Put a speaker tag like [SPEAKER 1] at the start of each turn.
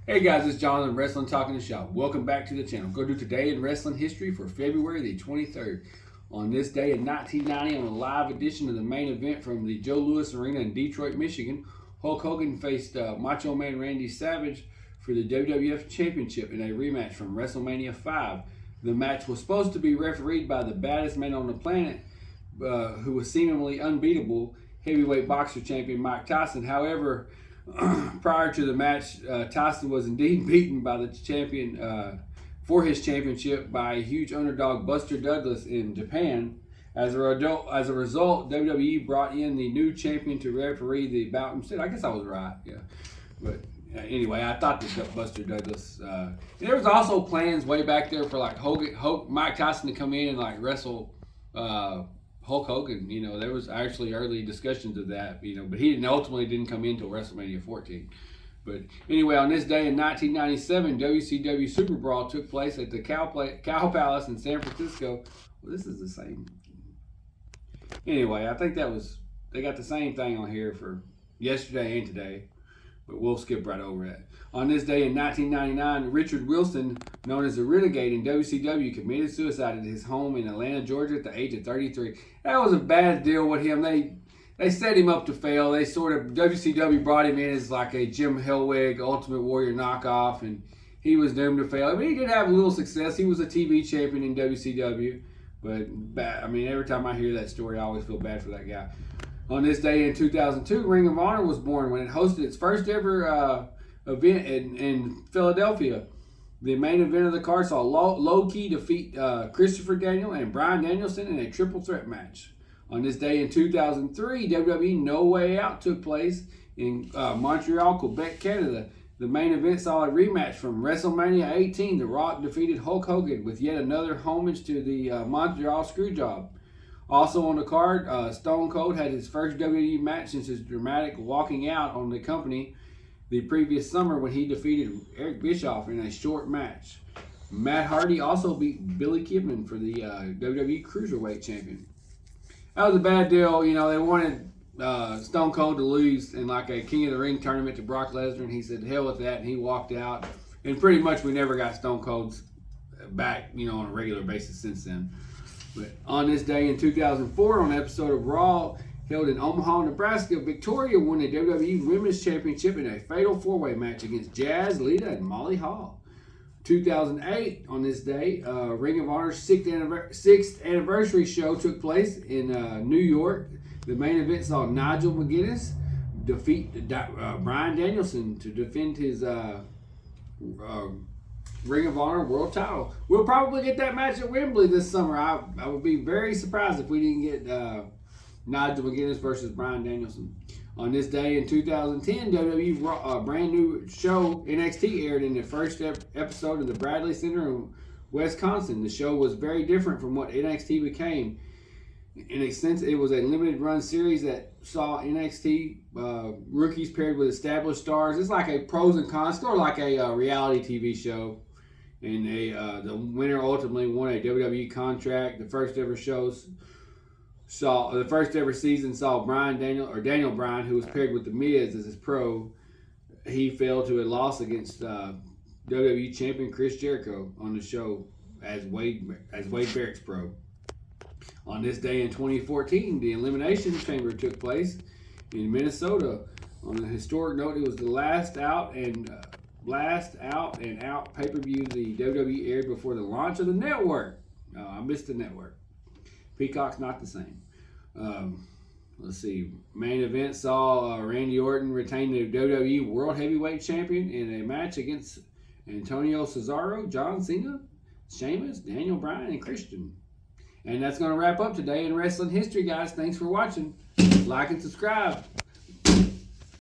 [SPEAKER 1] Hey guys, it's Jonathan, Wrestling Talking the Shop. Welcome back to the channel. Go to Today in Wrestling History for February the 23rd. On this day in 1990, on a live edition of the main event from the Joe Louis Arena in Detroit, Michigan, Hulk Hogan faced Macho Man Randy Savage for the WWF Championship in a rematch from WrestleMania 5. The match was supposed to be refereed by the baddest man on the planet, who was seemingly unbeatable, heavyweight boxer champion Mike Tyson. However, prior to the match, Tyson was indeed beaten by the champion for his championship by a huge underdog Buster Douglas in Japan. As a result, WWE brought in the new champion to referee the bout instead. I guess I was right, yeah. But anyway, I thought that Buster Douglas. There was also plans way back there for like Mike Tyson to come in and like wrestle Hulk Hogan. You know, there was actually early discussions of that. You know, but he ultimately didn't come in until WrestleMania 14. But anyway, on this day in 1997, WCW Super Brawl took place at the Cow Palace in San Francisco. Well, this is the same. Anyway, I think they got the same thing on here for yesterday and today, but we'll skip right over that. On this day in 1999, Richard Wilson, known as the Renegade in WCW, committed suicide at his home in Atlanta, Georgia at the age of 33. That was a bad deal with him. They set him up to fail. WCW brought him in as like a Jim Hellwig Ultimate Warrior knockoff, and he was doomed to fail. I mean, he did have a little success. He was a TV champion in WCW, but I mean, every time I hear that story, I always feel bad for that guy. On this day in 2002, Ring of Honor was born when it hosted its first ever event in Philadelphia. The main event of the card saw Low Ki defeat Christopher Daniel and Bryan Danielson in a triple threat match. On this day in 2003, WWE No Way Out took place in Montreal, Quebec, Canada. The main event saw a rematch from WrestleMania 18. The Rock defeated Hulk Hogan with yet another homage to the Montreal Screwjob. Also on the card, Stone Cold had his first WWE match since his dramatic walking out on the company the previous summer when he defeated Eric Bischoff in a short match. Matt Hardy also beat Billy Kidman for the WWE Cruiserweight Champion. That was a bad deal. You know, they wanted Stone Cold to lose in like a King of the Ring tournament to Brock Lesnar, and he said, hell with that, and he walked out. And pretty much we never got Stone Cold's back, you know, on a regular basis since then. But on this day in 2004, on an episode of Raw held in Omaha, Nebraska, Victoria won the WWE Women's Championship in a fatal four-way match against Jazz, Lita, and Molly Hall. 2008, on this day, Ring of Honor's sixth anniversary show took place in New York. The main event saw Nigel McGuinness defeat Bryan Danielson to defend his Ring of Honor World Title. We'll probably get that match at Wembley this summer. I would be very surprised if we didn't get Nigel McGuinness versus Bryan Danielson. On this day in 2010, WWE brand new show NXT aired in the first episode of the Bradley Center in Wisconsin. The show was very different from what NXT became. In a sense, it was a limited run series that saw NXT rookies paired with established stars. It's like a pros and cons, sort of like a reality TV show. And the winner ultimately won a WWE contract. The first ever season saw Daniel Bryan, who was paired with The Miz as his pro. He fell to a loss against WWE champion Chris Jericho on the show as Wade Barrett's pro. On this day in 2014, the Elimination Chamber took place in Minnesota. On a historic note, it was the last out and out pay-per-view the WWE aired before the launch of the network. I missed the network. Peacock's not the same. Let's see. Main event saw Randy Orton retain the WWE World Heavyweight Champion in a match against Antonio Cesaro, John Cena, Sheamus, Daniel Bryan, and Christian. And that's going to wrap up today in wrestling history, guys. Thanks for watching. Like and subscribe.